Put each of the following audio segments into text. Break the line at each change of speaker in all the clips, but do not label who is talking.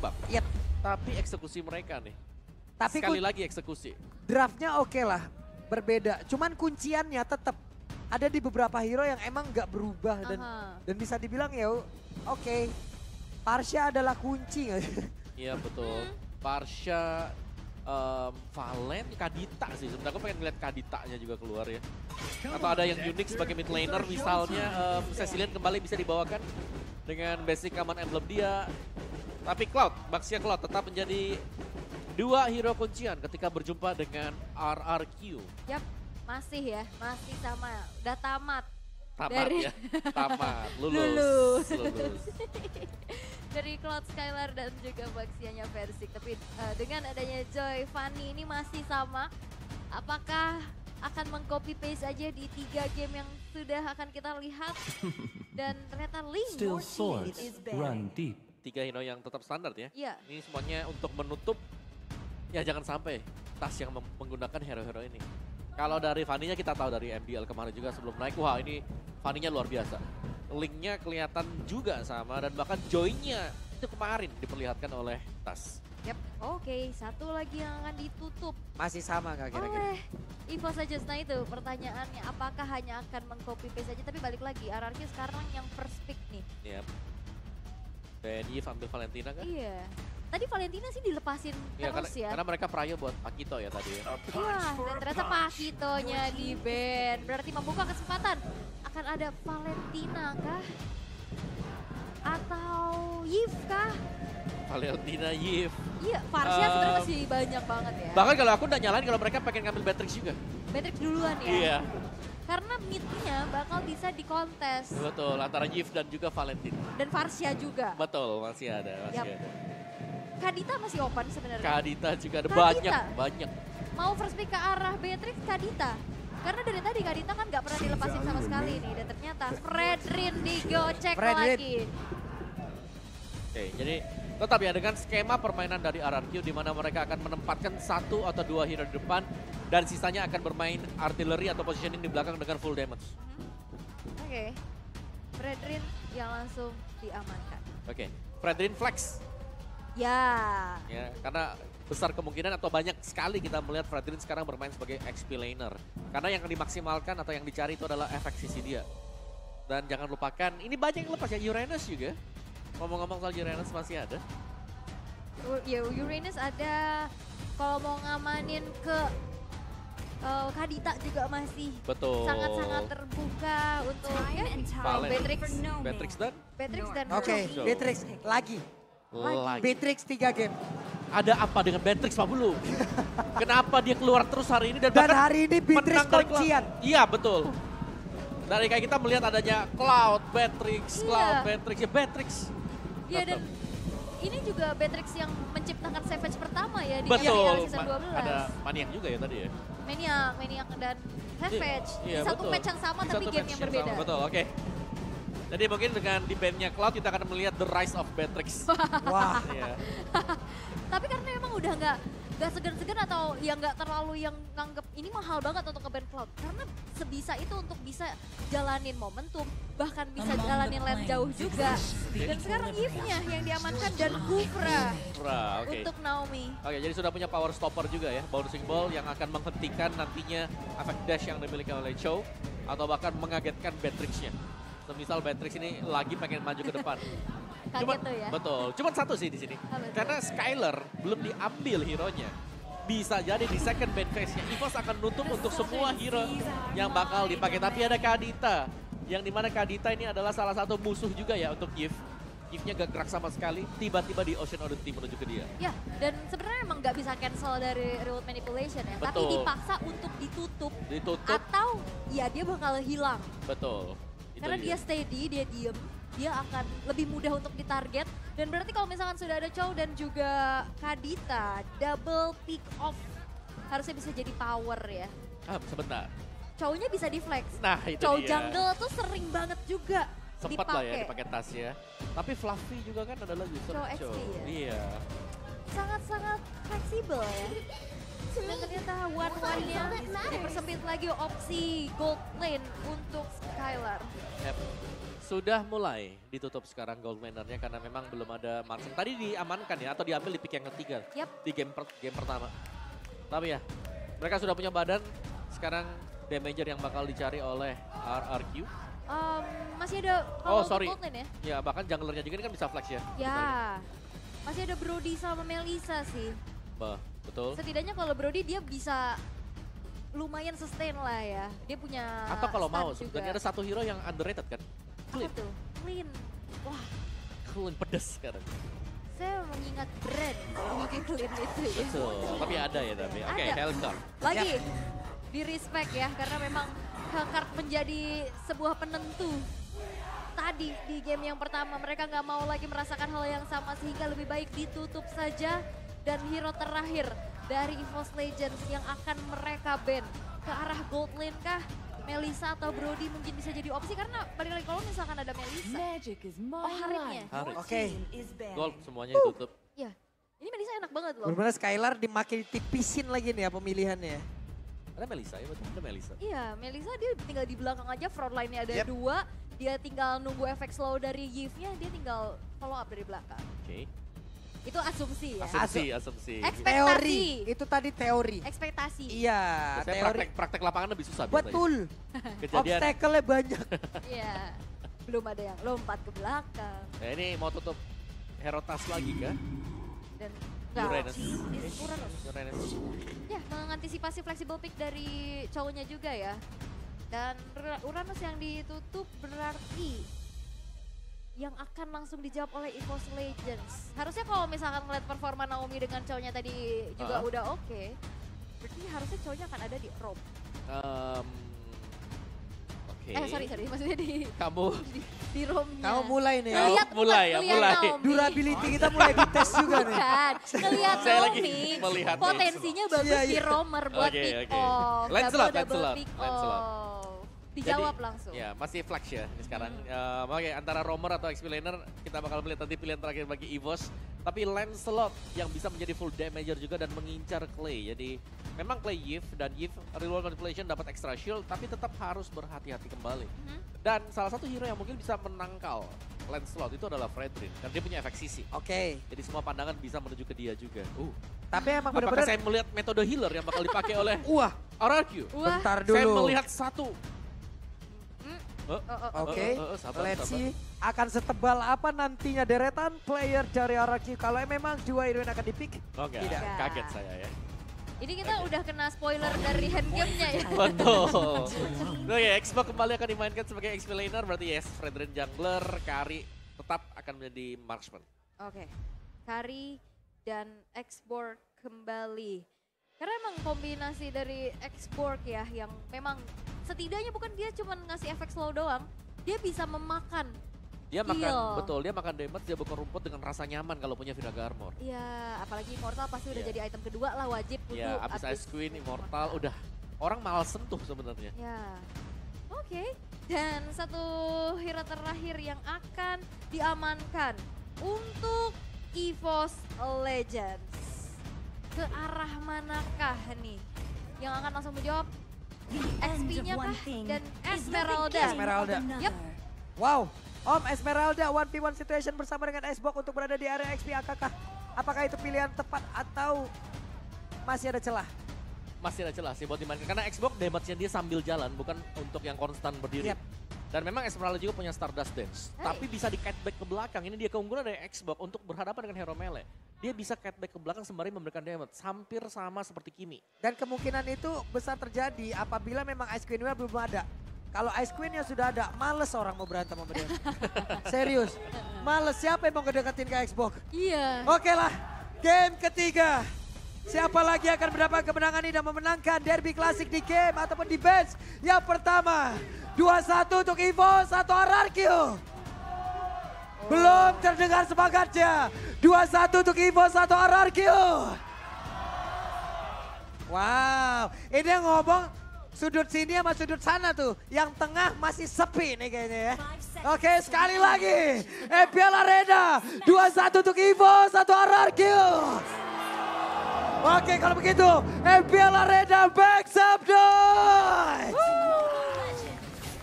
menembak.
Yep.
Tapi eksekusi mereka nih.
Tapi
Sekali lagi eksekusi.
draftnya oke lah, berbeda. Cuman kunciannya tetap ada di beberapa hero yang emang nggak berubah dan bisa dibilang ya oke. Parsha adalah kunci nggak sih?
Iya betul. Parsha, Valen, Kadita sih. Sebenarnya aku pengen ngeliat Kaditanya juga keluar ya. Atau ada yang unik sebagai mid laner misalnya Cecilian kembali bisa dibawakan dengan basic command emblem dia. Tapi Cloud, Baxia Cloud tetap menjadi dua hero kuncian ketika berjumpa dengan RRQ.
Yap, masih sama. Udah tamat.
Tamat
Dari-
ya, tamat, lulus.
Lulus. Dari Cloud Skylar dan juga Baxianya Versik. Tapi dengan adanya Joy, Fanny ini masih sama. Apakah akan meng-copy paste aja di 3 game yang sudah akan kita lihat? Dan ternyata Ling
Still swords run deep.
3 hero yang tetap standar ya.
Iya.
Ini semuanya untuk menutup, ya jangan sampai Tas yang menggunakan hero-hero ini. Kalau dari Fanny-nya kita tahu dari MDL kemarin juga sebelum naik, wah ini Fanny-nya luar biasa. Link-nya kelihatan juga sama dan bahkan Joy-nya itu kemarin diperlihatkan oleh Tas.
Yap, oke. Satu lagi yang akan ditutup
Masih sama nggak kira-kira?
oleh Evo Sages. Nah itu pertanyaannya, apakah hanya akan meng-copy paste aja? Tapi balik lagi, RRQ sekarang yang first pick nih.
Yap. Dan Yves ambil Valentina kan?
Iya. Tadi Valentina sih dilepasin
Iya,
terus ya.
karena mereka prayo buat Pakito ya tadi ya.
Wah, dan ternyata Pakitonya di ban. Berarti membuka kesempatan. Akan ada Valentina kah? Atau Yves kah?
Valentina, Yves.
Iya, Varsha sebenarnya masih banyak banget ya.
Bahkan kalau aku udah nyalain kalau mereka pengen ngambil Beatrix juga.
Beatrix duluan ya.
Iya,
Karena mid-nya bakal bisa dikontes.
betul. Antara Yves dan juga Valentina.
Dan Varsha juga.
Betul, masih ada, masih
Yap.
ada.
Kadita masih open sebenarnya.
Kadita juga ada
Kadita.
banyak.
Mau first pick ke arah Beatrix, Kadita. Karena dari tadi Kadita kan nggak pernah dilepasin sama sekali nih. Dan ternyata Fredrin digocek
Fredrin.
lagi.
Oke, jadi tetap ya dengan skema permainan dari RRQ di mana mereka akan menempatkan 1 atau 2 hero di depan dan sisanya akan bermain artillery atau positioning di belakang dengan full damage.
Oke. Fredrin yang langsung diamankan.
Oke, Fredrin flex
Ya.
ya karena besar kemungkinan atau banyak sekali kita melihat Fredrin sekarang bermain sebagai XP laner. Karena yang dimaksimalkan atau yang dicari itu adalah efek sisi dia. Dan jangan lupakan, ini banyak yang lepas ya, Uranus juga. Ngomong-ngomong soal Uranus masih ada.
Ya Uranus ada. Kalau mau ngamanin ke Kadita juga masih
Betul.
sangat-sangat terbuka untuk ya,
Valen.
Beatrix
Beatrix dan
Oke,
Joe.
Beatrix lagi.
lagi.
Beatrix 3 game.
Ada apa dengan Beatrix Pak Bulu? Kenapa dia keluar terus hari ini dan
Dan
bahkan
hari ini Beatrix
menang dari Cloud?
kuncian.
Iya betul. Dari kayak kita melihat adanya Cloud, Beatrix, Cloud,
Iya.
Beatrix, ya Beatrix.
Ya dan ini juga Beatrix yang menciptakan Savage pertama ya di
Betul.
MPL season 12.
Ada Maniak juga ya tadi ya.
Maniac dan Savage.
Iya,
Di satu
betul.
match yang sama
Di
tapi
satu
game
match
yang berbeda.
sama, betul, oke. Jadi mungkin dengan di bandnya Cloud kita akan melihat the rise of Beatrix.
Wah,
Iya.
Tapi karena emang udah nggak segan-segan atau yang nggak terlalu yang nganggep ini mahal banget untuk nge-ban Cloud. Karena sebisa itu untuk bisa jalanin momentum, bahkan bisa jalanin lane jauh juga. Dan sekarang Yves-nya yang diamankan dan Gufra
Wah, oke.
untuk Naomi.
Oke, jadi sudah punya power stopper juga ya, bouncing ball yang akan menghentikan nantinya efek dash yang dimiliki oleh Chow atau bahkan mengagetkan Beatrix-nya. Semisal Beatrix ini lagi pengen maju ke depan.
Kaget tuh ya.
Betul, cuman satu sih di sini.
Apa itu?
Karena Skylar belum diambil hero-nya. Bisa jadi di second ban phase-nya EVOS akan nutup untuk semua hero yang bakal dipakai. Tapi ada Kadita, yang dimana Kadita ini adalah salah satu musuh juga ya untuk Yves. Yves-nya gak gerak sama sekali, tiba-tiba di Ocean Odyssey menuju ke dia.
Ya, dan sebenarnya emang nggak bisa cancel dari Remote Manipulation ya. Tapi
Betul.
dipaksa untuk ditutup.
Ditutup,
Atau ya dia bakal hilang.
betul. Itu
Karena dia steady, dia diem, dia akan lebih mudah untuk ditarget. Dan berarti kalau misalkan sudah ada Chow dan juga Kadita, double pick off harusnya bisa jadi power ya.
Sebentar.
Chow-nya bisa di flex.
Nah itu
Chow
dia.
jungle tuh sering banget juga
Sempat lah ya dipakai tas ya. Tapi Fluffy juga kan adalah user
Chow XP ya?
Iya.
Sangat-sangat fleksibel ya. Dan ternyata one-one-nya dipersempit lagi opsi gold lane untuk Skylar.
Yep. Sudah mulai ditutup sekarang gold minernya karena memang belum ada marksman. Tadi diamankan ya atau diambil di pick yang ketiga di game pertama. Tapi ya mereka sudah punya badan. Sekarang damager yang bakal dicari oleh RRQ.
Masih ada gold lane ya?
Ya bahkan junglernya juga ini kan bisa flash ya.
Ya, masih ada Brody sama Melisa sih.
Betul.
Setidaknya kalau Brody dia bisa lumayan sustain lah ya. Dia punya
atau kalau mau
juga.
sebenarnya ada satu hero yang underrated kan.
Apa tuh? Clean. Wah.
Clean pedes sekarang.
Saya mengingat brand kalau pakai Clean itu ya.
Betul, tapi ada ya tapi. Oke, Hellcard.
Lagi di respect ya karena memang Hellcard menjadi sebuah penentu. Tadi di game yang pertama mereka nggak mau lagi merasakan hal yang sama sehingga lebih baik ditutup saja. Dan hero terakhir dari EVOS Legends yang akan mereka ban ke arah gold lane kah? Melisa atau Brody mungkin bisa jadi opsi karena balik lagi kalau misalkan ada Melisa. Harimnya.
Oke.
Gold semuanya ditutup.
Ya, ini Melisa enak banget loh.
Benar-benar Skylar dimakin tipisin lagi nih ya pemilihannya.
Ada Melisa ya, betul ada Melisa.
Iya, Melisa dia tinggal di belakang aja, front line-nya ada dua. Dia tinggal nunggu efek slow dari Yves-nya, dia tinggal follow up dari belakang.
Oke.
Itu asumsi ya?
Asumsi.
Teori, itu tadi teori.
Ekspektasi.
Iya, teori.
Praktek lapangan lebih susah.
Betul.
Kejadian.
Obstacle-nya banyak.
Iya, belum ada yang lompat ke belakang.
Nah ini mau tutup hero tas lagi kah?
Dan
Uranus.
Ya, mengantisipasi flexible pick dari cowoknya juga ya. Dan Uranus yang ditutup berarti yang akan langsung dijawab oleh EVOS Legends. Harusnya kalau misalkan ngeliat performa Naomi dengan cowoknya tadi juga udah oke. Berarti harusnya cowoknya akan ada di Rob.
Oke.
Sorry, maksudnya di Romnya.
Kamu mulai nih.
Mulai.
Durability kita mulai dites juga nih.
Bukan, ngeliat
Saya lagi
Naomi
melihat
potensinya bagus di roamer buat pick off. Double pick off. Dijawab langsung.
Ya, masih flash ya ini sekarang. Oke, antara roamer atau XP laner kita bakal melihat nanti pilihan terakhir bagi EVOS. Tapi Lancelot yang bisa menjadi full damager juga dan mengincar Clay. Jadi memang Clay Yves dan Yves Real Manipulation dapat extra shield tapi tetap harus berhati-hati kembali. Dan salah satu hero yang mungkin bisa menangkal Lancelot itu adalah Fredrin karena dia punya efek sisi.
Oke.
Jadi semua pandangan bisa menuju ke dia juga.
Tapi emang
apakah
benar-benar
saya melihat metode healer yang bakal dipakai oleh RRQ?
Bentar dulu.
Saya melihat satu.
Oke, let's see akan setebal apa nantinya deretan player dari RRQ kalau memang dua hero akan dipick.
Tidak, kaget saya ya.
Ini kita udah kena spoiler dari handgame-nya ya.
Betul. Oke, Xbox kembali akan dimainkan sebagai XP laner berarti yes, Fredrin jungler, Kari tetap akan menjadi marksman.
Oke, Kari dan Xborg kembali. Karena emang kombinasi dari Xborg ya yang memang setidaknya bukan dia cuma ngasih efek slow doang, dia bisa memakan
Dia makan, betul, dia makan damage, dia buka rumput dengan rasa nyaman kalau punya Viraga Armor.
Iya, apalagi Immortal pasti udah jadi item kedua lah, wajib kudu.
Iya, abis Ice Queen, Immortal, udah orang malas sentuh sebenarnya.
Ya, oke. Dan satu hero terakhir yang akan diamankan untuk EVOS Legends. Ke arah manakah nih yang akan langsung menjawab? XP-nya kah? Dan Esmeralda.
Yep. Wow, Om Esmeralda 1v1 situation bersama dengan Xbox untuk berada di area XP apakah itu pilihan tepat atau masih ada celah?
Masih ada celah sih buat dimainkan karena Xbox damage-nya dia sambil jalan bukan untuk yang konstan berdiri. Dan memang Esmeralda juga punya Stardust Dance, tapi bisa di catback ke belakang. Ini dia keunggulan dari Xbox untuk berhadapan dengan hero melee. Dia bisa catback ke belakang sembari memberikan damage, hampir sama seperti Kimi.
Dan kemungkinan itu besar terjadi apabila memang Ice Queen-nya belum ada. Kalau Ice Queen-nya sudah ada, males orang mau berantem sama dia. Serius, males. Siapa yang mau ngedeketin ke Xbox?
Iya.
Oke lah, game ketiga. Siapa lagi akan mendapat kemenangan ini dan memenangkan derby klasik di game ataupun di bench? Yang pertama, 2-1 untuk EVOS atau RRQ. Belum terdengar semangatnya. 2-1 untuk EVOS atau RRQ. Wow, ini yang ngomong sudut sini sama sudut sana tuh. Yang tengah masih sepi nih kayaknya ya. Oke, sekali lagi. EPL Arena 2-1 untuk EVOS atau RRQ. Oke, kalau begitu EPL Arena backs up noise.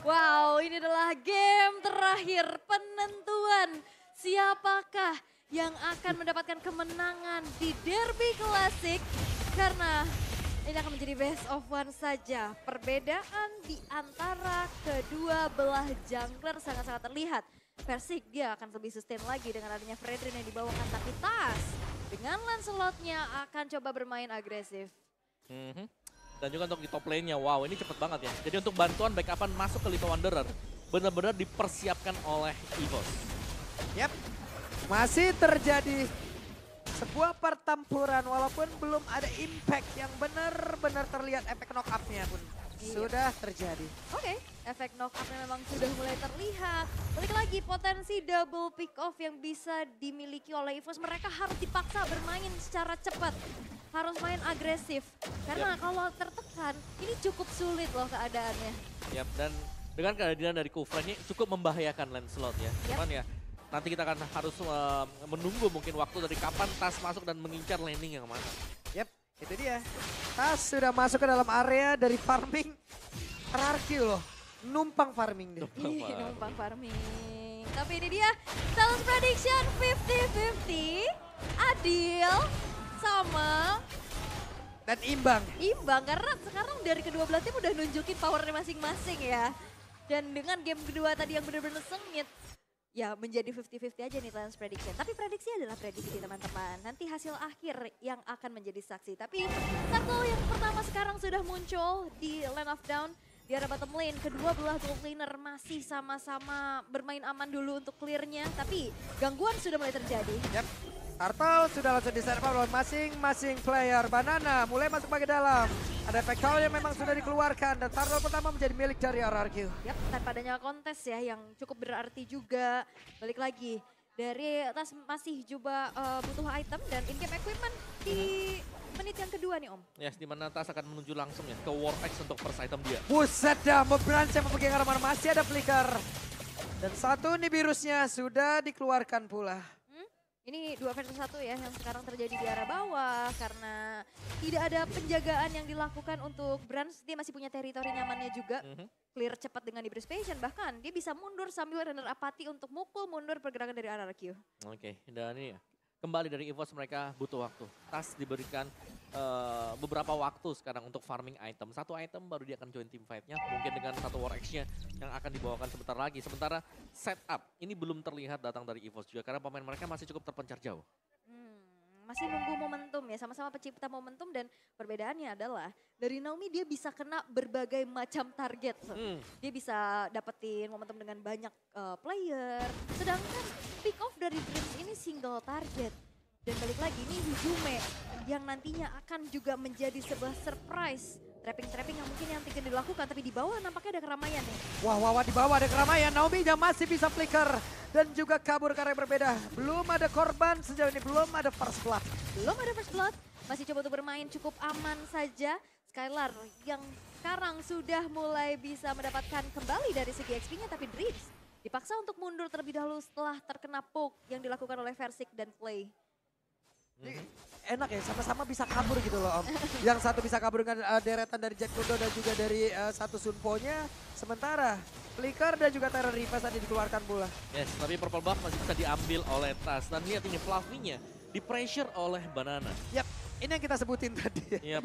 Wow, ini adalah game terakhir terakhir penentuan siapakah yang akan mendapatkan kemenangan di Derby Classic. Karena ini akan menjadi best of one saja. Perbedaan di antara kedua belah jungler sangat-sangat terlihat. Versik dia akan lebih sustain lagi dengan adanya Fredrin yang dibawakan, tapi Tas dengan Lancelotnya akan coba bermain agresif.
Dan juga untuk di top lane-nya, wow ini cepet banget ya. Jadi untuk bantuan backupan masuk ke Little Wanderer, benar-benar dipersiapkan oleh EVOS.
Yap, masih terjadi sebuah pertempuran walaupun belum ada impact yang benar-benar terlihat, efek knock up-nya pun sudah terjadi.
Oke, efek knock up-nya memang sudah mulai terlihat. Balik lagi potensi double pick off yang bisa dimiliki oleh EVOS, mereka harus dipaksa bermain secara cepat. Harus main agresif, karena kalau tertekan ini cukup sulit loh keadaannya.
Yap, dan dengan kehadiran dari Kufren ini cukup membahayakan Lancelot ya. Cuman ya nanti kita akan harus menunggu mungkin waktu dari kapan Tas masuk dan mengincar landing yang mana.
Yap, itu dia. Tas sudah masuk ke dalam area dari farming. RRQ loh, numpang farming dia.
Ih, numpang farming. Tapi ini dia, Sales Prediction 50-50, adil sama
Dan imbang.
imbang. Karena sekarang dari kedua belah tim udah nunjukin powernya masing-masing ya. Dan dengan game kedua tadi yang benar-benar sengit, ya menjadi 50-50 aja nih Sales Prediction. Tapi prediksi adalah prediksi teman-teman. Nanti hasil akhir yang akan menjadi saksi. Tapi circle yang pertama sekarang sudah muncul di Lane of Down. Di arah bottom lane, kedua belah gold laner masih sama-sama bermain aman dulu untuk clearnya. Tapi gangguan sudah mulai terjadi.
Yap. Turtle sudah langsung di-serve oleh masing-masing player. Banana mulai masuk bagian dalam. Ada efek call yang memang sudah dikeluarkan dan Turtle pertama menjadi milik dari RRQ.
Yap, tanpa adanya kontes ya yang cukup berarti juga. Balik lagi, dari atas masih coba butuh item dan in-game equipment di menit yang kedua nih Om.
Yes, di mana Tas akan menuju langsung ya ke War X untuk first item dia.
Buset dah, Branch yang memegang armor masih ada flicker. Dan satu nih virusnya sudah dikeluarkan pula.
Ini 2 versus 1 ya yang sekarang terjadi di arah bawah karena tidak ada penjagaan yang dilakukan untuk Brands. Dia masih punya teritori nyamannya juga. Clear cepat dengan Ibris Passion, bahkan dia bisa mundur sambil render apati untuk mukul mundur pergerakan dari RRQ.
Oke, dan ini ya, kembali dari EVOS mereka butuh waktu. Tas diberikan beberapa waktu sekarang untuk farming item. Satu item baru dia akan join team fight-nya. Mungkin dengan satu War X-nya yang akan dibawakan sebentar lagi. Sementara setup ini belum terlihat datang dari EVOS juga karena pemain mereka masih cukup terpencar jauh.
Masih nunggu momentum ya, sama-sama pencipta momentum dan perbedaannya adalah dari Naomi dia bisa kena berbagai macam target. Dia bisa dapetin momentum dengan banyak player, sedangkan pick off dari Dreams ini single target. Dan balik lagi nih Hijume yang nantinya akan juga menjadi sebuah surprise. Trapping-trapping yang mungkin yang tidak dilakukan, tapi di bawah nampaknya ada keramaian nih.
Wah, di bawah ada keramaian. Naomi yang masih bisa flicker dan juga kabur karena berbeda. Belum ada korban sejauh ini, belum ada first blood.
Belum ada first blood, masih coba untuk bermain cukup aman saja. Skylar yang sekarang sudah mulai bisa mendapatkan kembali dari segi XP-nya, tapi Dreams dipaksa untuk mundur terlebih dahulu setelah terkena poke yang dilakukan oleh Versik dan Play.
Enak ya, sama-sama bisa kabur gitu loh Om. Yang satu bisa kabur dengan deretan dari Jet Kudo dan juga dari satu Sunpo-nya. Sementara Flicker dan juga Terror Reverse tadi dikeluarkan pula.
Yes, tapi purple buff masih bisa diambil oleh Tas. Dan lihat ini Fluffy-nya di pressure oleh Banana.
Yap, ini yang kita sebutin tadi.
Yap.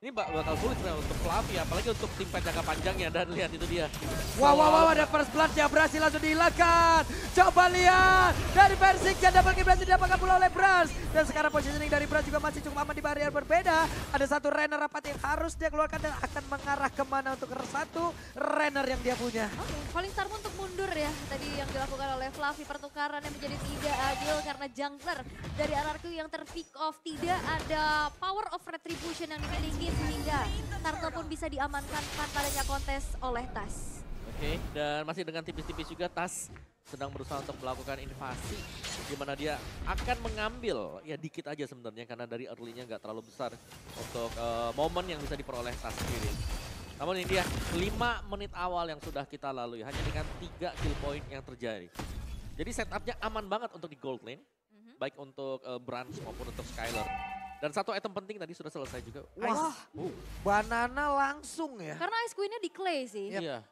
Ini bakal sulit untuk Fluffy, apalagi untuk tim fight jangka panjangnya. Dan lihat itu dia.
Wow, ada first blood yang berhasil langsung dihilangkan. Coba lihat, dari Versik yang double kill berhasil didapatkan pula oleh Brans. Dan sekarang positioning dari Brans juga masih cukup aman di barrier berbeda. Ada satu Renner rapat yang harus dia keluarkan dan akan mengarah kemana untuk satu Renner yang dia punya.
Oke, Falling Star untuk mundur ya. Tadi yang dilakukan oleh Fluffy, pertukaran yang menjadi tidak adil karena jungler dari RRQ yang terpick off. Tidak ada power of retribution yang dimiliki sehingga Turtle pun bisa diamankan tanpa adanya kontes oleh Tas.
Oke, dan masih dengan tipis-tipis juga Tas sedang berusaha untuk melakukan invasi di mana dia akan mengambil ya dikit aja sebenarnya karena dari early-nya nggak terlalu besar untuk momen yang bisa diperoleh Tas sendiri. Namun ini dia 5 menit awal yang sudah kita lalui hanya dengan 3 kill point yang terjadi. Jadi setupnya aman banget untuk di gold lane, baik untuk Branch maupun untuk Skylar. Dan satu item penting tadi sudah selesai juga.
Wah, Banana langsung ya.
Karena Ice Queen-nya di clay sih.
Iya.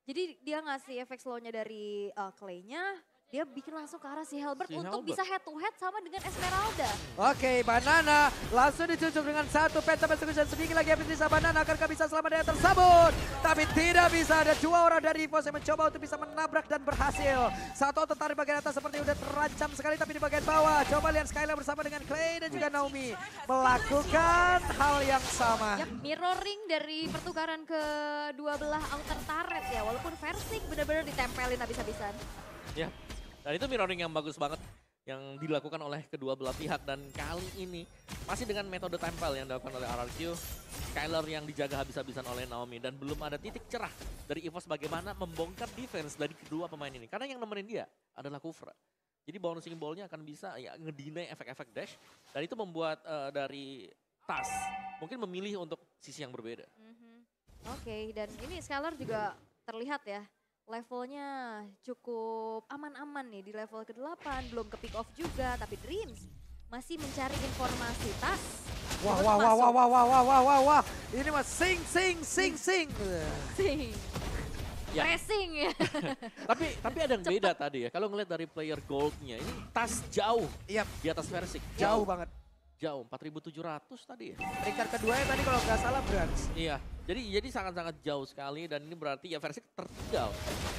Jadi dia ngasih efek slownya dari Clay-nya, dia bikin langsung ke arah si Halberd untuk bisa head to head sama dengan Esmeralda.
Oke, Banana langsung dicucuk dengan satu penta persekusi sedikit lagi habis bisa Banana akankah bisa selamat dari tersebut. Tapi tidak bisa, ada dua orang dari EVOS yang mencoba untuk bisa menabrak dan berhasil. Satu tertarik bagian atas seperti udah terancam sekali tapi di bagian bawah. Coba lihat Skylar bersama dengan Clay dan juga Naomi melakukan hal yang sama.
Yap, mirroring dari pertukaran kedua belah outer turret ya, walaupun Versik benar-benar ditempelin habis-habisan.
Ya, dan itu mirroring yang bagus banget yang dilakukan oleh kedua belah pihak. Dan kali ini masih dengan metode tempel yang dilakukan oleh RRQ. Skylar yang dijaga habis-habisan oleh Naomi. Dan belum ada titik cerah dari EVOS bagaimana membongkar defense dari kedua pemain ini. Karena yang nemenin dia adalah Kufra. Jadi bouncing ball-nya akan bisa ya ngedinai efek-efek dash. Dan itu membuat dari Tas mungkin memilih untuk sisi yang berbeda.
Oke, dan ini Skylar juga terlihat ya. Levelnya cukup aman-aman nih di level ke-8, belum ke pick off juga, tapi Dreams masih mencari informasi. Tas.
Wah. Ini mah sing.
Sing.
Ya.
Pressing ya.
tapi ada yang beda tadi ya. Kalau ngeliat dari player goldnya, ini Tas jauh di atas Versik.
Jauh banget.
Jauh, 4.700 tadi ya.
Peringkat kedua ya tadi kalau nggak salah Brans.
Iya, jadi sangat-sangat jauh sekali dan ini berarti ya Versik tertinggal.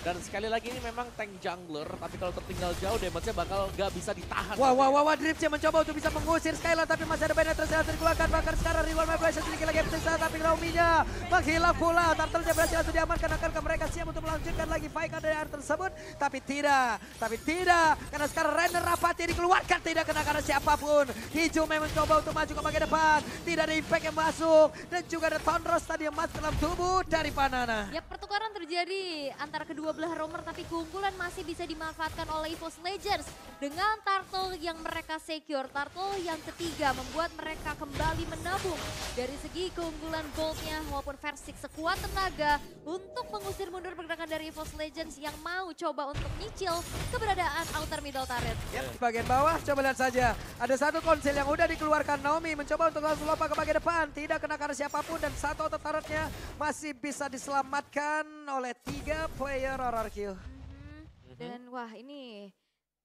Dan sekali lagi ini memang tank jungler, tapi kalau tertinggal jauh damage-nya bakal gak bisa ditahan.
Wah, Drips yang mencoba untuk bisa mengusir Skylar tapi masih ada penetrasi yang dikeluarkan. Bahkan sekarang Rewan Migration sedikit lagi bisa tapi Naomi-nya menghilang pula. Turtle-nya berhasil langsung diamankan. Akankah mereka siap untuk melanjutkan lagi fight dari area tersebut? Tapi tidak. Karena sekarang Renner Rapati dikeluarkan. Tidak kena karena siapapun. Hijau memang coba untuk maju ke bagian depan. Tidak ada impact yang masuk. Dan juga ada Tonros tadi yang masuk dalam tubuh dari Banana.
Ya, pertukaran terjadi antara kedua belah romer, tapi keunggulan masih bisa dimanfaatkan oleh EVOS Legends. Dengan Turtle yang mereka secure, Turtle yang ketiga membuat mereka kembali menabung. Dari segi keunggulan goldnya maupun Versik sekuat tenaga untuk mengusir mundur pergerakan dari EVOS Legends yang mau coba untuk nyicil keberadaan outer middle turret.
Yap, di bagian bawah coba lihat saja. Ada satu konsil yang udah dikeluarkan. Naomi mencoba untuk langsung lompat ke bagian depan. Tidak kena karena siapapun dan satu outer turretnya masih bisa diselamatkan oleh 3 player RRQ.
Dan wah ini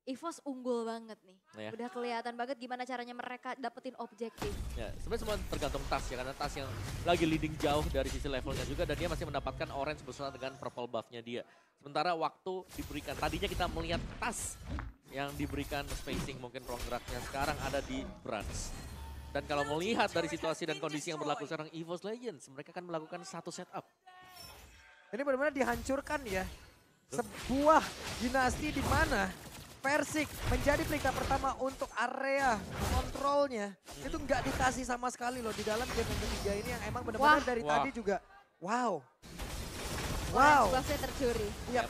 EVOS unggul banget nih.
Ya.
Udah kelihatan banget gimana caranya mereka dapetin objektif.
Ya, sebenarnya semua tergantung Tas ya, karena Tas yang lagi leading jauh dari sisi levelnya juga dan dia masih mendapatkan orange bersama dengan purple buff-nya dia. Sementara waktu diberikan, tadinya kita melihat Tas yang diberikan spacing mungkin ruang geraknya sekarang ada di Brans. Dan kalau melihat dari situasi dan kondisi yang berlaku sekarang EVOS Legends, mereka akan melakukan satu setup.
Ini benar-benar dihancurkan ya. Sebuah dinasti di mana Versik menjadi peringkat pertama untuk area kontrolnya. Itu nggak dikasih sama sekali loh di dalam game yang ketiga ini yang emang benar-benar dari tadi juga. Wow.
Buffnya tercuri.
Yap.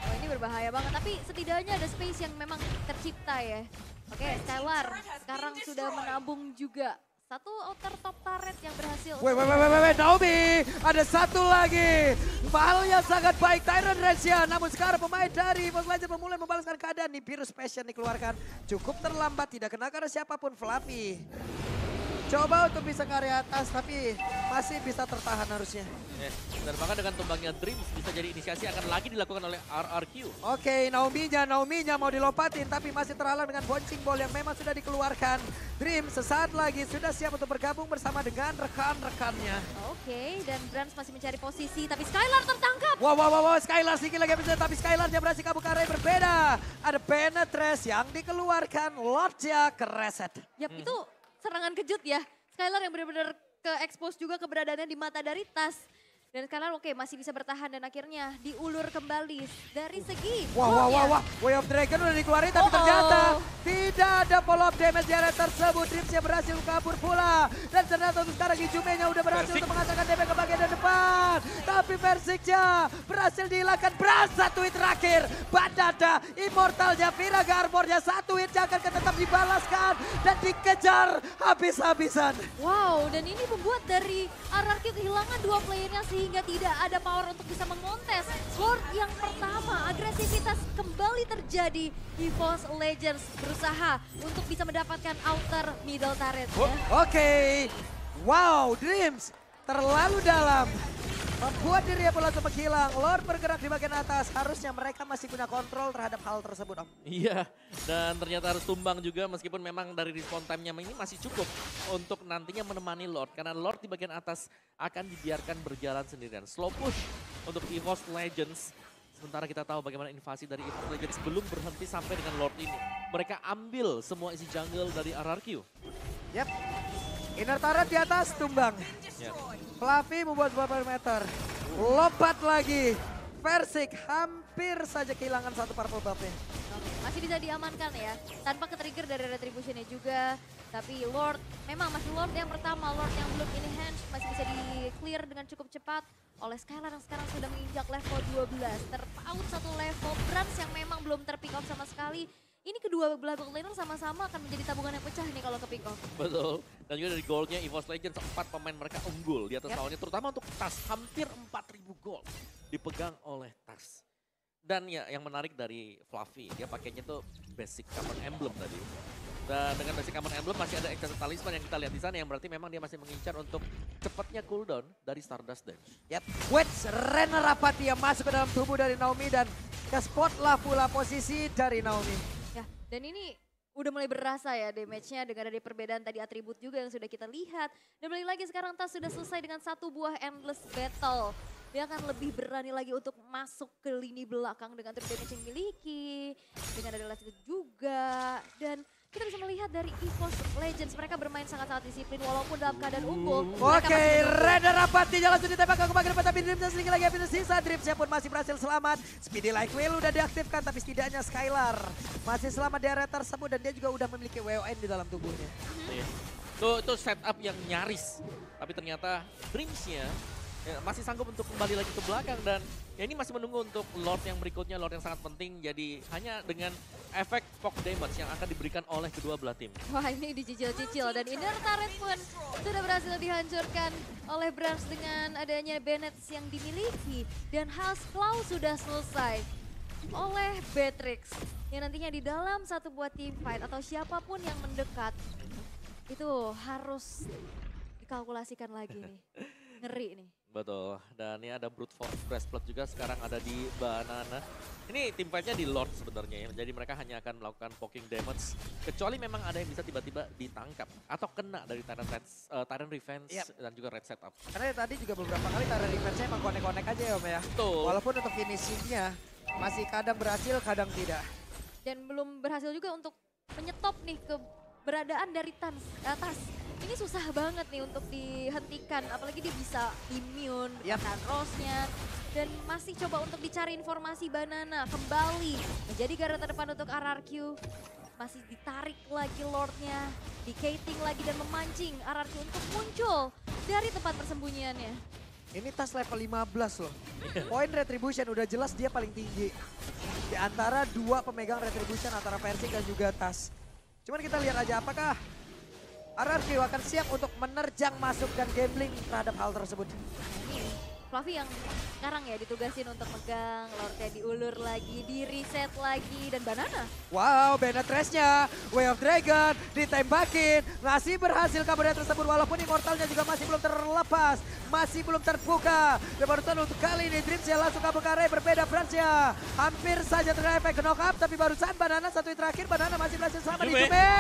Oh, ini berbahaya banget, tapi setidaknya ada space yang memang tercipta ya. Oke, Skylar sekarang sudah menabung juga. Satu outer top turret yang berhasil.
Naomi, ada satu lagi. Hal yang sangat baik, Tyrant Resia. Namun sekarang pemain dari EVOS Legends memulai membalaskan keadaan. Nih Virus Passion dikeluarkan. Cukup terlambat, tidak kena karena siapapun. Fluffy coba untuk bisa ke area atas, tapi masih bisa tertahan harusnya.
Dan bahkan dengan tumbangnya Dreams bisa jadi inisiasi akan lagi dilakukan oleh RRQ.
Oke, Naomi-nya mau dilompatin, tapi masih terhalang dengan bouncing ball yang memang sudah dikeluarkan. Dreams sesaat lagi sudah siap untuk bergabung bersama dengan rekan-rekannya.
Oke, dan Brans masih mencari posisi, tapi Skylar tertangkap.
Wow, Skylar sedikit lagi bisa, tapi Skylar dia berhasil kabur ke arah yang berbeda. Ada penetrasi yang dikeluarkan, Lordnya ke reset.
Yap, itu serangan kejut ya. Skylar yang benar-benar ke-expose juga keberadaannya di mata dari Tas. Dan Skylar oke masih bisa bertahan dan akhirnya diulur kembali dari segi.
Wah. Way of Dragon udah dikeluarin tapi ternyata tidak ada follow up damage di area tersebut. Dreamsnya berhasil kabur pula. Dan ternyata untuk sekarang Hijumenya udah berhasil untuk mengatakan damage ke bagian depan. Tapi Versiknya berhasil dihilangkan. Brans satu hit terakhir. Badada, Immortalnya, Viraga Armornya satu hit akan tetap dibalaskan. Dan dikejar habis-habisan.
Wow, dan ini membuat dari RRQ kehilangan dua playernya sehingga tidak ada power untuk bisa mengontes. Lord yang pertama, agresivitas kembali terjadi. EVOS Legends berusaha untuk bisa mendapatkan outer middle turret.
Oke. Wow, Dreams terlalu dalam. Membuat dirinya pun langsung menghilang. Lord bergerak di bagian atas. Harusnya mereka masih punya kontrol terhadap hal tersebut, Om.
Iya, dan ternyata harus tumbang juga meskipun memang dari respawn time-nya ini masih cukup untuk nantinya menemani Lord. Karena Lord di bagian atas akan dibiarkan berjalan sendirian. Slow push untuk EVOS Legends. Sementara kita tahu bagaimana invasi dari EVOS Legends belum berhenti sampai dengan Lord ini. Mereka ambil semua isi jungle dari RRQ.
Yap. Inner turret di atas, tumbang.
Yap.
Fluffy membuat beberapa meter. Lompat lagi. Versik hampir saja kehilangan satu purple buff-nya.
Oke, masih bisa diamankan ya, tanpa ke-trigger dari retribution-nya juga. Tapi Lord, memang masih Lord yang pertama, Lord yang belum enhance, masih bisa di-clear dengan cukup cepat oleh Skylar yang sekarang sudah menginjak level 12. Terpaut satu level, Brans yang memang belum ter-pick off sama sekali. Ini kedua belah bot laner sama-sama akan menjadi tabungan yang pecah nih kalau ke-pick off.
Betul, dan juga dari goldnya EVOS Legends 4 pemain mereka unggul di atas lawannya, terutama untuk Tas, hampir 4.000 gold dipegang oleh Tas. Dan ya yang menarik dari Fluffy, dia pakainya tuh basic common emblem tadi. Dan dengan basic common emblem masih ada extended talisman yang kita lihat di sana yang berarti memang dia masih mengincar untuk cepatnya cooldown dari Stardust Dance.
Yap, Wedge Renner Rapati yang masuk ke dalam tubuh dari Naomi dan ke spot lah pula posisi dari Naomi.
Ya, dan ini udah mulai berasa ya damage-nya dengan ada perbedaan tadi atribut juga yang sudah kita lihat. Dan balik lagi sekarang Tas sudah selesai dengan satu buah endless battle. Dia akan lebih berani lagi untuk masuk ke lini belakang dengan turret damage yang dimiliki. Dengan ada last hit juga. Dan kita bisa melihat dari EVOS Legends mereka bermain sangat-sangat disiplin walaupun dalam keadaan unggul.
Oke, Renner Rapati langsung ditembak ke bagian depan tapi Dreamsnya sedikit lagi habis sisa. Dreamsnya pun masih berhasil selamat. Speedy Like Will udah diaktifkan tapi setidaknya Skylar masih selamat di area tersebut dan dia juga udah memiliki WON di dalam tubuhnya.
Iya. Itu setup yang nyaris, tapi ternyata Dreamsnya ya, masih sanggup untuk kembali lagi ke belakang dan ya ini masih menunggu untuk Lord yang berikutnya, Lord yang sangat penting. Jadi hanya dengan efek poke damage yang akan diberikan oleh kedua belah tim.
Wah, ini dicicil-cicil dan inner turret pun sudah berhasil dihancurkan oleh Brans dengan adanya Bennett yang dimiliki. Dan House Claw sudah selesai oleh Beatrix yang nantinya di dalam satu buah team fight atau siapapun yang mendekat itu harus dikalkulasikan lagi nih. Ngeri nih.
Betul, dan ini ada Brute Force Breastplate juga sekarang ada di Banana. Ini tim fight-nya di Lord sebenarnya ya, jadi mereka hanya akan melakukan poking damage. Kecuali memang ada yang bisa tiba-tiba ditangkap atau kena dari Tyrant Revenge dan juga Red Setup.
Karena tadi juga beberapa kali Tyrant Revenge-nya emang konek-konek aja ya Om ya.
Betul.
Walaupun untuk finishing-nya masih kadang berhasil, kadang tidak.
Dan belum berhasil juga untuk menyetop nih keberadaan dari Tas. Ini susah banget nih untuk dihentikan, apalagi dia bisa immune, makan Rose-nya. Dan masih coba untuk dicari informasi Banana, kembali menjadi garda terdepan untuk RRQ. Masih ditarik lagi Lord-nya, di-cating lagi dan memancing RRQ untuk muncul dari tempat persembunyiannya.
Ini Tas level 15 loh. Poin Retribution udah jelas dia paling tinggi. Di antara dua pemegang Retribution antara Versik dan juga Tas. Cuman kita lihat aja apakah RRQ akan siap untuk menerjang masuk dan gambling terhadap hal tersebut.
Ini Fluffy yang sekarang ya ditugasin untuk megang, Lordnya diulur lagi, di-reset lagi, dan Banana.
Wow, Bennett Trash-nya, Way of Dragon, ditembakin, masih berhasil kabarnya tersebut walaupun Immortalnya juga masih belum terlepas, masih belum terbuka. Dan barusan untuk kali ini Dreamsnya langsung kabur ke area berbeda Fransnya. Hampir saja terkena efek knock up, tapi barusan Banana satu hit terakhir, Banana masih berhasil selamat di Jume.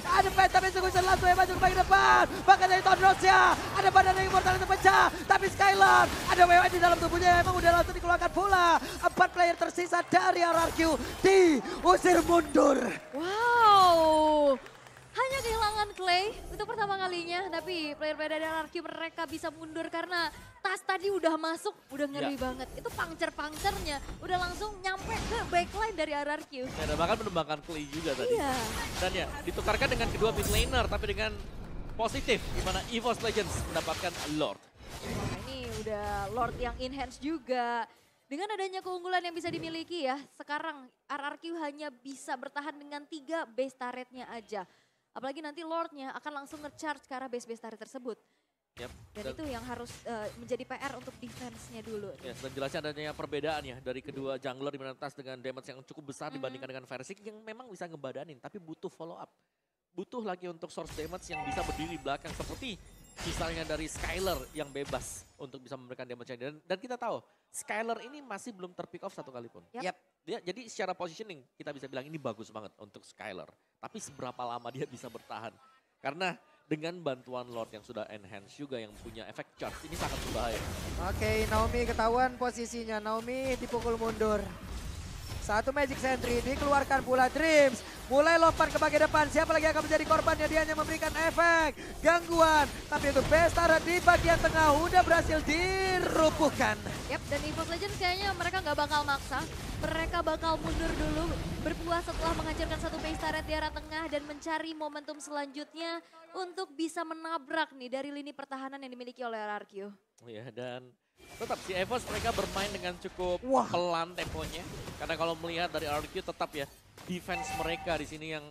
Ada Phantom Execution langsung yang masuk ke bagian depan, bahkan dari Tondrosnya, ada Banana Immortal yang terpecah, tapi Skylar, ada WWN di dalam tubuhnya emang udah langsung dikeluarkan pula. 4 player tersisa dari RRQ diusir mundur.
Wow, hanya kehilangan Clay untuk pertama kalinya. Tapi player-player dari RRQ mereka bisa mundur karena Tas tadi udah masuk, udah ngeri banget. Itu puncture-puncturnya udah langsung nyampe ke backline dari RRQ.
Ya, dan bahkan menembakkan Clay juga tadi.
Iya.
Dan ya ditukarkan dengan kedua mid laner tapi dengan positif di mana EVOS Legends mendapatkan Lord.
Wah, ini udah Lord yang enhance juga. Dengan adanya keunggulan yang bisa dimiliki ya, sekarang RRQ hanya bisa bertahan dengan 3 base turretnya aja. Apalagi nanti Lordnya akan langsung nge-charge ke arah base-base turret tersebut.
Yep.
Dan itu yang harus menjadi PR untuk defense-nya dulu.
Yes, dan jelasnya adanya perbedaan ya dari kedua jungler di mana Tas dengan damage yang cukup besar dibandingkan dengan Versik yang memang bisa ngebadanin tapi butuh follow up. Butuh lagi untuk source damage yang bisa berdiri di belakang seperti misalnya dari Skyler yang bebas untuk bisa memberikan damage dan kita tahu Skyler ini masih belum terpick off satu kali pun.
Yap.
Jadi secara positioning kita bisa bilang ini bagus banget untuk Skyler. Tapi seberapa lama dia bisa bertahan? Karena dengan bantuan Lord yang sudah enhance juga yang punya efek charge ini sangat berbahaya.
Oke, Naomi ketahuan posisinya. Naomi dipukul mundur. Satu Magic Sentry dikeluarkan pula Dreams. Mulai lompat ke bagian depan. Siapa lagi akan menjadi korbannya? Dia hanya memberikan efek gangguan. Tapi untuk Bestara di bagian tengah udah berhasil dirubuhkan.
Yap, dan EVOS Legends kayaknya mereka nggak bakal maksa. Mereka bakal mundur dulu, berpuas setelah menghancurkan satu base turret di arah tengah dan mencari momentum selanjutnya untuk bisa menabrak nih dari lini pertahanan yang dimiliki oleh RRQ.
Oh ya, dan tetap si EVOS mereka bermain dengan cukup pelan temponya. Karena kalau melihat dari RRQ tetap ya defense mereka di sini yang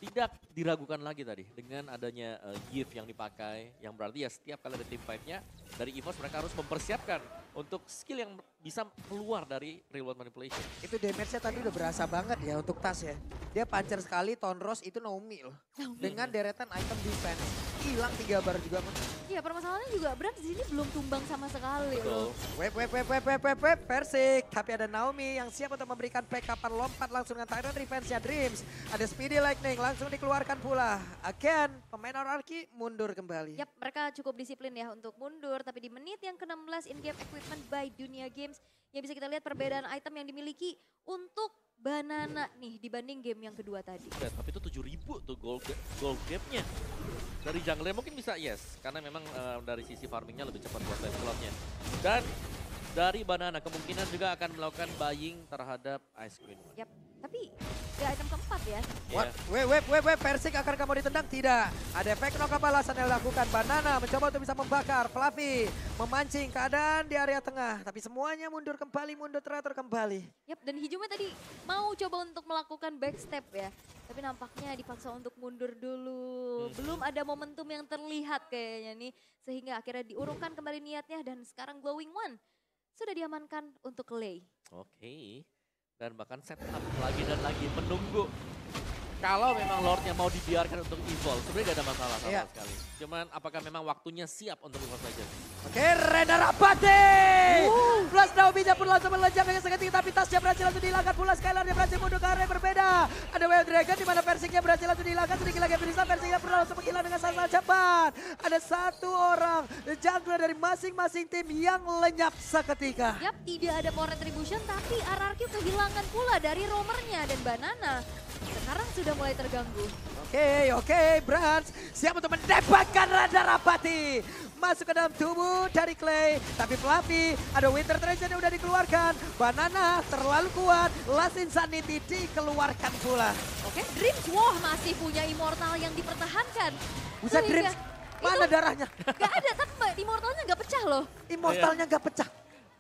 tidak diragukan lagi tadi dengan adanya gift yang dipakai, yang berarti ya setiap kali ada team fight-nya dari EVOS mereka harus mempersiapkan untuk skill yang bisa keluar dari real world manipulation.
Itu damage-nya tadi udah berasa banget ya untuk Tas ya. Dia pancer sekali, Tonros itu Naomi loh. Dengan deretan item defense. Hilang 3 bar juga.
Iya, permasalahannya juga Brand di sini belum tumbang sama sekali loh.
Web, Persik. Tapi ada Naomi yang siap untuk memberikan backupan lompat langsung dengan Tyrant Revenge-nya Dreams. Ada Speedy Lightning langsung dikeluarkan pula. Again, pemain RRQ mundur kembali.
Yap, mereka cukup disiplin ya untuk mundur. Tapi di menit yang ke-16 in-game equipment by Dunia Games. Yang bisa kita lihat perbedaan item yang dimiliki untuk Banana nih dibanding game yang kedua tadi.
Ya, tapi itu 7.000 tuh gold gap-nya. Dari jungler mungkin bisa yes, karena memang dari sisi farmingnya lebih cepat buat lane slotnya. Dan dari Banana kemungkinan juga akan melakukan buying terhadap Ice Queen.
Yap, tapi di item keempat ya.
Web, Persik akan kamu ditendang? Tidak. Ada efek knock balasan yang dilakukan. Banana mencoba untuk bisa membakar. Fluffy memancing keadaan di area tengah. Tapi semuanya mundur kembali, mundur teratur kembali.
Yap, dan Hijumi tadi mau coba untuk melakukan backstep ya. Tapi nampaknya dipaksa untuk mundur dulu. Belum ada momentum yang terlihat kayaknya nih. Sehingga akhirnya diurungkan kembali niatnya dan sekarang Glowing One sudah diamankan untuk Lei.
Oke. Dan bahkan setup lagi dan lagi menunggu. Kalau memang Lordnya mau dibiarkan untuk evolve, sebenarnya gak ada masalah sama sekali. Cuman apakah memang waktunya siap untuk evolve Legends?
Oke, Rena Rapati! Plus Naomi-nya pun langsung melejang dengan sangat tinggi, tapi tasnya berhasil langsung dihilangkan pula. Skylar dia berhasil mundur ke area berbeda. Ada Wild Dragon di mana Persiknya berhasil langsung dihilangkan. Sedikit lagi Brisa, Persiknya perlu langsung menghilang dengan sangat cepat. Ada satu orang jungler dari masing-masing tim yang lenyap seketika.
Yap, tidak ada power retribution tapi RRQ kehilangan pula dari roamernya dan Banana. Sekarang sudah mulai terganggu.
Oke, Brans siap untuk mendapatkan Rada Rapati. Masuk ke dalam tubuh dari Clay. Tapi Fluffy, ada Winter Treasure yang udah dikeluarkan. Banana terlalu kuat. Last Insanity dikeluarkan pula.
Oke, Dreams, wah masih punya Immortal yang dipertahankan.
Buset Dreams, mana darahnya?
Gak ada, tapi Immortalnya gak pecah loh.
Immortalnya gak pecah.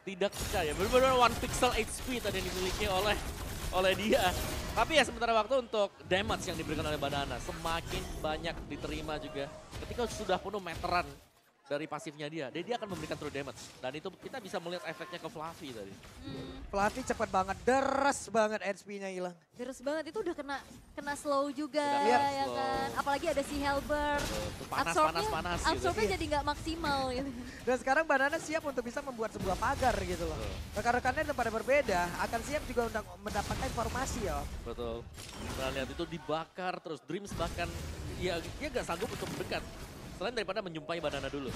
Tidak percaya, benar-benar 1 pixel HP tadi yang dimiliki oleh dia. Tapi ya sementara waktu untuk damage yang diberikan oleh Banana semakin banyak diterima juga. Ketika sudah penuh meteran dari pasifnya dia akan memberikan true damage. Dan itu kita bisa melihat efeknya ke Fluffy tadi.
Fluffy cepat banget, deres banget HP-nya hilang.
Deres banget, itu udah kena slow juga
ya
slow. Kan. Apalagi ada si Halberd.
Panas.
Absorbnya jadi nggak maksimal gitu.
Dan sekarang Banana siap untuk bisa membuat sebuah pagar gitu loh. Rekan-rekannya pada berbeda akan siap juga untuk mendapatkan informasi ya.
Betul. Nah lihat itu dibakar terus Dreams bahkan dia gak sanggup untuk mendekat. Selain daripada menjumpai Banana dulu.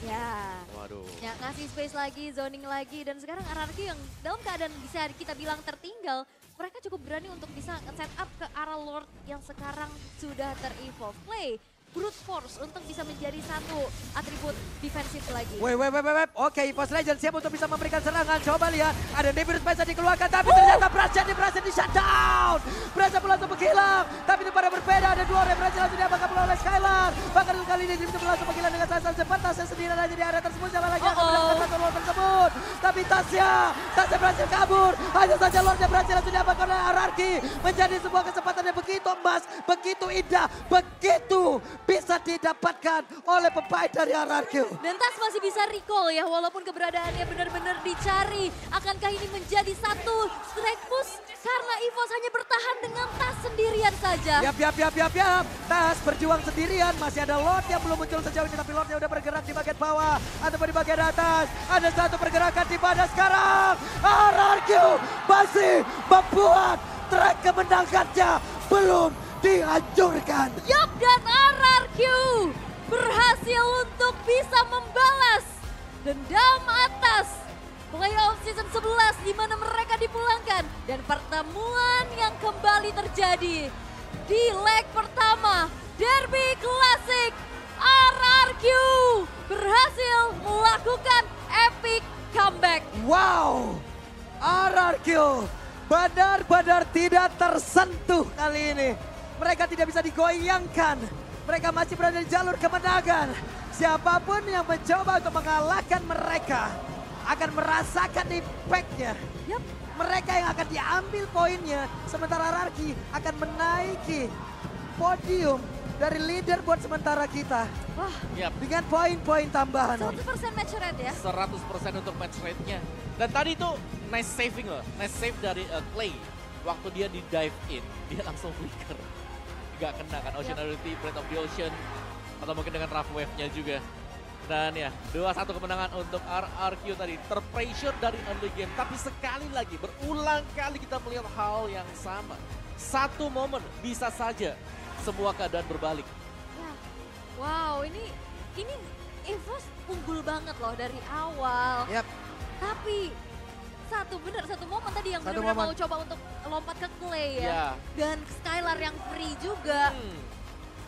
Ya.
Waduh.
Ya ngasih space lagi, zoning lagi. Dan sekarang RRQ yang dalam keadaan bisa kita bilang tertinggal. Mereka cukup berani untuk bisa set up ke arah Lord yang sekarang sudah ter-evolve. Play brute force untuk bisa menjadi satu atribut defensif lagi.
Oke, EVOS Legends siap untuk bisa memberikan serangan. Coba lihat, ada Nebulous Spice dikeluarkan, tapi ternyata Brasha berhasil di shutdown. Brasha pun langsung menghilang, tapi itu pada berbeda. Ada dua orang berhasil langsung diamankan pula oleh Skylar. Bahkan kali ini Dream langsung menghilang dengan sangat cepat. Tasya sendiri aja di area tersebut, siapa lagi akan mendapatkan satu Lord tersebut. Tapi Tasya berhasil kabur. Hanya saja Lordnya berhasil langsung diamankan oleh RRQ. Menjadi sebuah kesempatan yang begitu emas, begitu indah, begitu bisa didapatkan oleh pemain dari RRQ.
Dan Tas masih bisa recall ya, walaupun keberadaannya benar-benar dicari. Akankah ini menjadi satu strike push? Karena EVOS hanya bertahan dengan Tas sendirian saja.
Yap. Tas berjuang sendirian. Masih ada Lord yang belum muncul sejauh ini. Tapi Lordnya udah bergerak di bagian bawah. Ataupun di bagian atas. Ada satu pergerakan di mana sekarang. RRQ masih membuat track kemenangannya belum dihancurkan.
Yup, dan RRQ berhasil untuk bisa membalas dendam atas playoff season 11 di mana mereka dipulangkan. Dan pertemuan yang kembali terjadi di leg pertama Derby Classic. RRQ berhasil melakukan epic comeback.
Wow, RRQ benar-benar tidak tersentuh kali ini. Mereka tidak bisa digoyangkan. Mereka masih berada di jalur kemenangan. Siapapun yang mencoba untuk mengalahkan mereka akan merasakan impact-nya.
Yup.
Mereka yang akan diambil poinnya. Sementara RRQ akan menaiki podium dari leaderboard sementara kita.
Wah,
Yap,
Dengan poin-poin tambahan.
100% match rate ya.
100% untuk match rate-nya. Dan tadi itu nice saving loh. Nice save dari Clay. Waktu dia di dive in, dia langsung flicker. Gak kena kan Oceanity, Breath of the Ocean. Atau mungkin dengan rough wave-nya juga. Dan ya, 2-1 kemenangan untuk RRQ tadi. Terpressure dari early game. Tapi sekali lagi, berulang kali kita melihat hal yang sama. Satu momen bisa saja semua keadaan berbalik.
Ya. Wow, ini EVOS unggul banget loh dari awal.
Yap.
Tapi satu momen tadi yang
Satu
benar-benar
momen.
mau coba untuk lompat ke Clay ya.
Ya.
Dan Skylar yang free juga.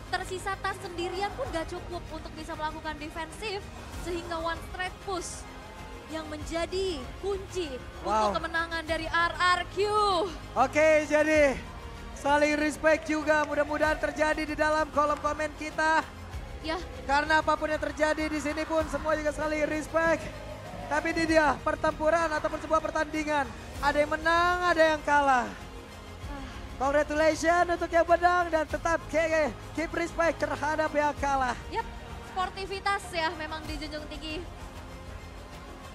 Tersisa Tas sendirian pun gak cukup untuk bisa melakukan defensif. Sehingga one straight push yang menjadi kunci untuk kemenangan dari RRQ.
Oke, jadi saling respect juga mudah-mudahan terjadi di dalam kolom komen kita.
Ya,
Karena apapun yang terjadi di sini pun semua juga saling respect. Tapi ini dia pertempuran ataupun sebuah pertandingan. Ada yang menang, ada yang kalah. Congratulations untuk yang menang dan tetap keep respect terhadap yang kalah.
yap, sportivitas ya memang dijunjung tinggi.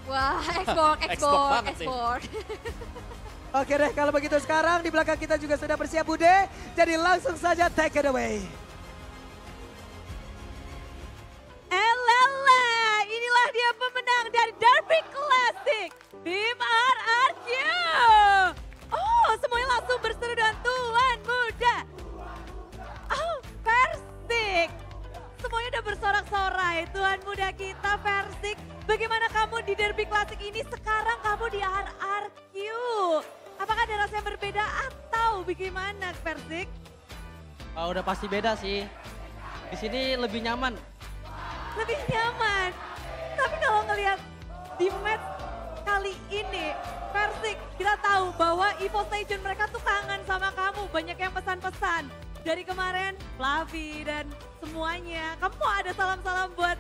Wah, export.
Oke deh, kalau begitu sekarang di belakang kita juga sudah bersiap Bude. Jadi langsung saja take it away.
Elala, inilah dia pemenang dari Derby Classic, tim RRQ. Oh, semuanya langsung berseru dengan Tuan Muda. Oh, Persik. Semuanya udah bersorak-sorai, Tuan Muda kita Persik. Bagaimana kamu di Derby Classic ini, sekarang kamu di RRQ. Apakah ada rasa yang berbeda atau bagaimana Persik?
Udah pasti beda sih. Di sini lebih nyaman.
Lebih nyaman. Tapi kalau ngelihat di match kali ini, Persik, kita tahu bahwa EVOS Legends mereka tuh kangen sama kamu. Banyak yang pesan-pesan. Dari kemarin, Flavi dan semuanya. Kamu mau ada salam-salam buat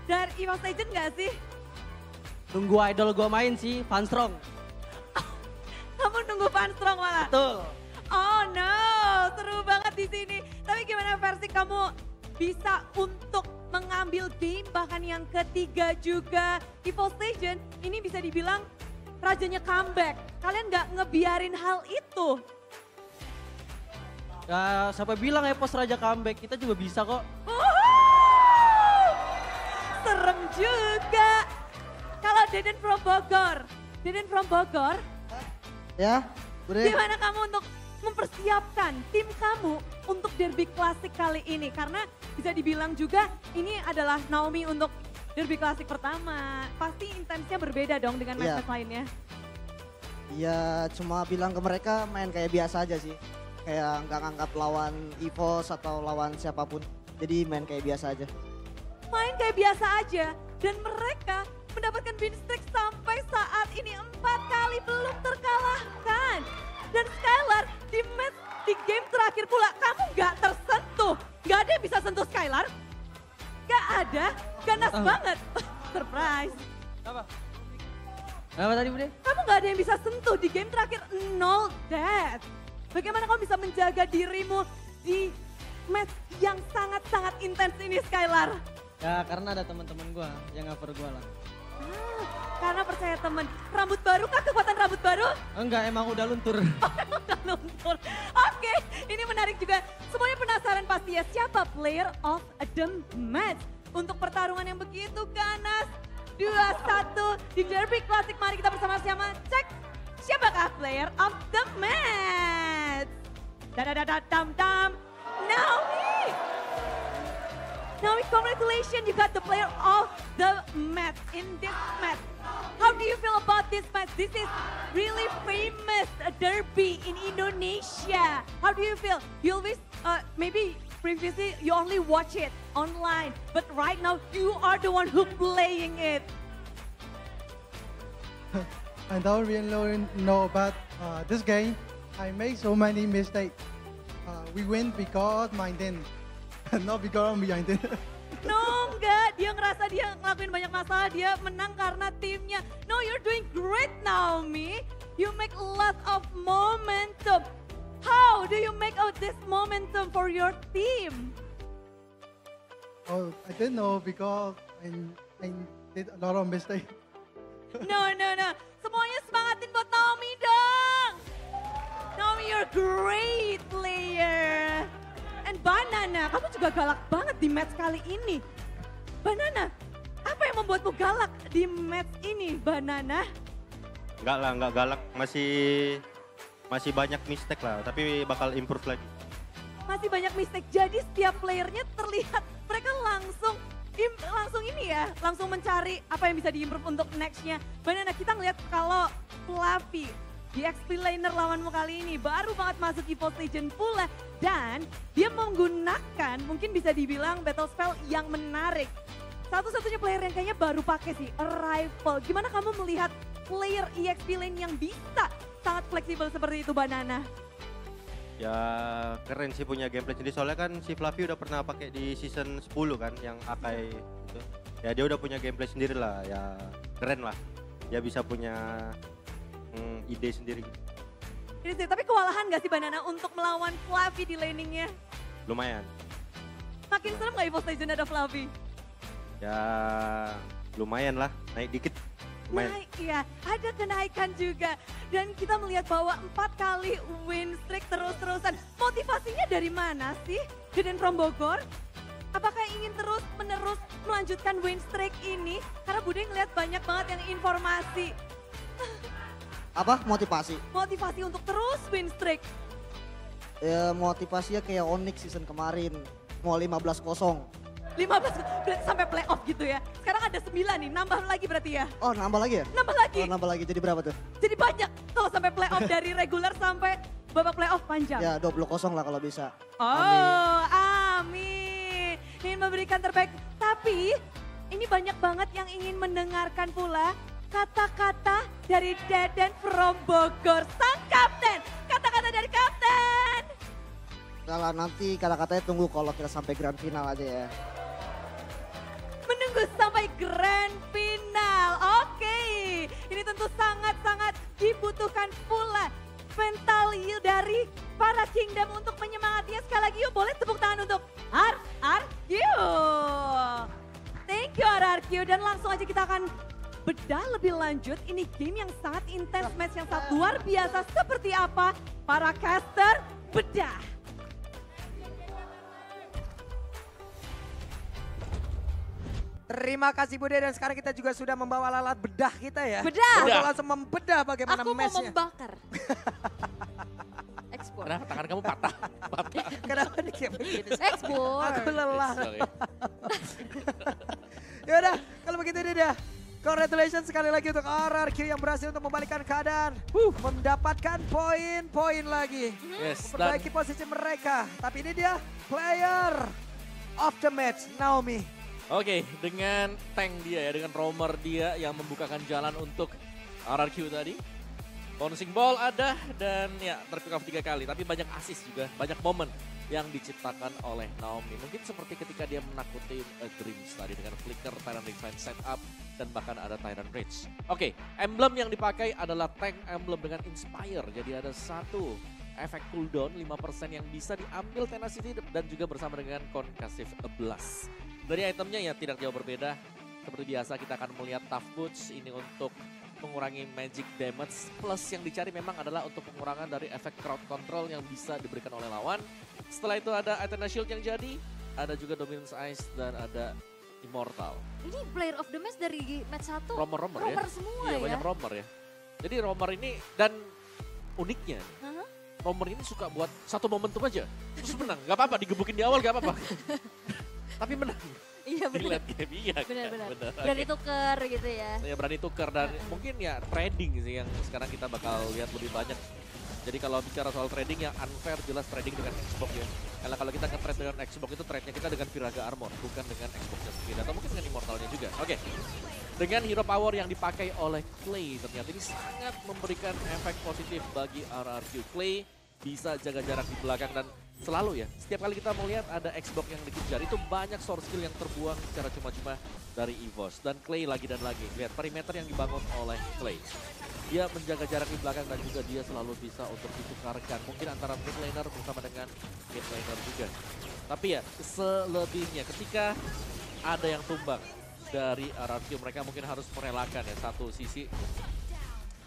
dari EVOS Legends gak sih?
Tunggu idol gue main sih, Fanstrong.
Kamu nunggu Fanstrong malah?
Betul.
Oh no, seru banget di sini. Tapi gimana Persik, kamu bisa untuk mengambil game bahkan yang ketiga juga. EVOS Legends ini bisa dibilang rajanya comeback. Kalian gak ngebiarin hal itu?
Ya, siapa bilang EVOS Raja comeback, kita juga bisa kok.
Serem juga. Kalau Deden from Bogor,
Ya, Bude.
gimana kamu untuk mempersiapkan tim kamu untuk Derby Classic kali ini? Karena bisa dibilang juga ini adalah Naomi untuk Derby Classic pertama. Pasti intensnya berbeda dong dengan
Iya.
match lainnya.
Ya cuma bilang ke mereka main kayak biasa aja sih. Kayak nggak nganggap lawan EVOS atau lawan siapapun. Jadi main kayak biasa aja.
Main kayak biasa aja dan mereka mendapatkan win streak sampai saat ini 4 kali belum terkalahkan. Dan Skylar di game terakhir pula kamu gak tersentuh. Gak ada yang bisa sentuh Skylar. Gak ada, ganas banget. Surprise.
Apa tadi Bude?
Kamu gak ada yang bisa sentuh di game terakhir 0 death. Bagaimana kamu bisa menjaga dirimu di match yang sangat-sangat intens ini Skylar?
Ya karena ada teman-teman gue yang cover gue lah.
Karena percaya temen. Rambut baru kah? Kekuatan rambut baru?
Enggak, emang udah luntur.
Udah luntur. Oke, ini menarik juga. Semuanya penasaran pasti ya, siapa player of the match? Untuk pertarungan yang begitu ganas. 2-1 di Derby Classic. Mari kita bersama-sama cek siapakah player of the match. Dadadadadam-dam. Naomi! Naomi, congratulations, you got the player of the match in this match. How do you feel about this match? This is really famous derby in Indonesia. How do you feel? You always, maybe previously you only watch it online, but right now you are the one who playing it.
I don't really know about this game. I make so many mistakes. We win because my team. Not because I'm behind it.
No, enggak. Dia ngerasa dia ngelakuin banyak masalah. Dia menang karena timnya. No, you're doing great, Naomi. You make a lot of momentum. How do you make out this momentum for your team?
Oh, I didn't know because I did a lot of mistakes.
No. Semuanya semangatin buat Naomi dong. Naomi, you're a great player. And Banana, kamu juga galak banget di match kali ini. Banana, apa yang membuatmu galak di match ini, Banana?
Enggak lah, enggak galak. Masih banyak mistake lah, tapi bakal improve lagi.
Masih banyak mistake, jadi setiap playernya terlihat mereka langsung ini ya, langsung mencari apa yang bisa diimprove untuk nextnya. Banana, kita ngeliat kalau Fluffy di XP laner lawanmu kali ini baru banget masuk EVOS Legend pula. Dan dia menggunakan mungkin bisa dibilang battle spell yang menarik. Satu-satunya player yang kayaknya baru pakai sih, Arrival. Gimana kamu melihat player EXP lane yang bisa sangat fleksibel seperti itu, Banana?
Ya keren sih punya gameplay sendiri. Soalnya kan si Fluffy udah pernah pakai di season 10 kan yang Akai itu. Ya dia udah punya gameplay sendiri lah, ya keren lah. Dia bisa punya ide sendiri.
Ini sih, tapi kewalahan gak sih Banana untuk melawan Fluffy di laningnya?
Lumayan.
Makin serem gak EVOS Legend ada Fluffy?
Ya lumayan lah, naik dikit. Lumayan.
Naik, iya. Ada kenaikan juga. Dan kita melihat bahwa 4 kali win streak terus-terusan. Motivasinya dari mana sih? Deden from Bogor? Apakah ingin terus-menerus melanjutkan win streak ini? Karena Bude ngeliat banyak banget yang informasi.
Apa motivasi?
Motivasi untuk terus win streak.
Ya motivasinya kayak Onyx season kemarin. Mau 15-0.
15 berarti sampai playoff gitu ya. Sekarang ada 9 nih, nambah lagi berarti ya?
Oh nambah lagi ya?
Nambah lagi.
Oh nambah lagi, jadi berapa tuh?
Jadi banyak kalau sampai playoff dari regular sampai babak playoff panjang.
Ya 20-0 lah kalau bisa.
Oh, amin. Ingin memberikan terbaik. Tapi ini banyak banget yang ingin mendengarkan pula kata-kata dari Deden from Bogor, sang kapten. Kata-kata dari kapten.
Kalau nanti kata-katanya tunggu kalau kita sampai grand final aja ya.
Menunggu sampai grand final. Oke, ini tentu sangat-sangat dibutuhkan pula mental dari para Kingdom untuk menyemangatinya. Sekali lagi yuk, boleh tepuk tangan untuk RRQ. Thank you RRQ, dan langsung aja kita akan bedah lebih lanjut. Ini game yang sangat intens, match yang sangat luar biasa. Seperti apa para caster bedah.
Terima kasih Bude, dan sekarang kita juga sudah membawa alat bedah kita ya.
Bedah.
Untuk langsung membedah bagaimana
Aku mau
match-nya.
membakar. Ekspor.
Kenapa tangan kamu patah? Patah.
Kenapa nih kayak begini?
Ekspor.
Aku lelah.
Sorry.
Yaudah, kalau begitu ini dia. Congratulations sekali lagi untuk RRQ yang berhasil untuk membalikkan keadaan. Mendapatkan poin-poin lagi.
Yes, dan
Memperbaiki posisi mereka. Tapi ini dia player of the match, Naomi.
oke, dengan tank dia ya, dengan roamer dia yang membukakan jalan untuk RRQ tadi. Bouncing ball ada dan ya terpick off 3 kali. Tapi banyak assist juga, banyak momen yang diciptakan oleh Naomi. Mungkin seperti ketika dia menakuti Dreams tadi dengan flicker, Tyrant Defense setup, dan bahkan ada Tyrant Rage. Oke, emblem yang dipakai adalah tank emblem dengan Inspire. Jadi ada satu efek cooldown 5% yang bisa diambil Tenacity dan juga bersama dengan Concussive Blast. Dari itemnya ya tidak jauh berbeda. Seperti biasa kita akan melihat Tough Boots ini untuk mengurangi magic damage. Plus yang dicari memang adalah untuk pengurangan dari efek crowd control yang bisa diberikan oleh lawan. Setelah itu ada Athena Shield yang jadi, ada juga Dominance Ice dan ada Immortal.
Ini player of the match dari match 1.
Romer ya.
Semua
Iya
ya.
banyak romer ya. Jadi romer ini dan uniknya romer ini suka buat satu momentum aja. Terus menang. Gak apa-apa digebukin di awal gak apa-apa. Tapi menang.
Iya
Di
benar.
late game iya kan.
Benar-benar.
Benar.
Berani
Oke.
tuker gitu ya.
Ya berani tuker dan mungkin ya trading sih yang sekarang kita bakal lihat lebih banyak. Jadi kalau bicara soal trading yang unfair jelas trading dengan Xbox ya. Karena kalau kita nge-trade dengan Xbox itu trade-nya kita dengan Viraga Armor, bukan dengan Xbox-nya sendiri. Atau mungkin dengan Immortalnya juga. Oke. Dengan hero power yang dipakai oleh Clay, ternyata ini sangat memberikan efek positif bagi RRQ. Clay bisa jaga jarak di belakang dan selalu ya, setiap kali kita melihat ada Xbox yang dikejar, itu banyak source skill yang terbuang secara cuma-cuma dari EVOS. Dan Clay lagi dan lagi, lihat perimeter yang dibangun oleh Clay. Dia menjaga jarak di belakang dan juga dia selalu bisa untuk ditukarkan. Mungkin antara mid laner bersama dengan mid laner juga. Tapi ya, selebihnya ketika ada yang tumbang dari RRQ, mereka mungkin harus merelakan ya satu sisi.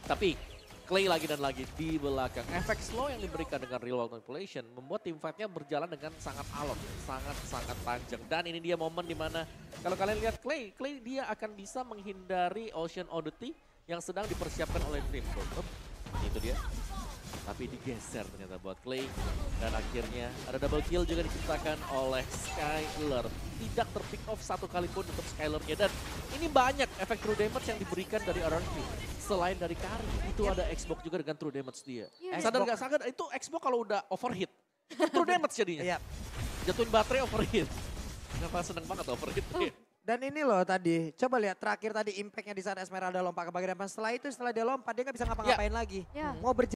Tapi Clay lagi dan lagi di belakang. Efek slow yang diberikan dengan real world manipulation membuat tim fight-nya berjalan dengan sangat alot, sangat panjang. Dan ini dia momen dimana kalau kalian lihat Clay dia akan bisa menghindari Ocean Oddity yang sedang dipersiapkan oleh Dream Team. Itu dia. Tapi digeser ternyata buat Clay. Dan akhirnya ada double kill juga diciptakan oleh Skyler. Tidak terpick off satu kali pun untuk Skyler-nya. Dan ini banyak efek true damage yang diberikan dari RRQ. Selain dari Kari, itu ada Xbox juga dengan true damage dia. Sadar gak sadar, itu Xbox kalau udah overheat. True damage jadinya. Jatuhin baterai overheat. Kenapa seneng banget overheat.
Dan ini loh tadi, coba lihat terakhir tadi impactnya di saat Esmeralda lompat ke bagian depan. Setelah itu, setelah dia lompat, dia nggak bisa ngapa-ngapain lagi. Mau berjalan.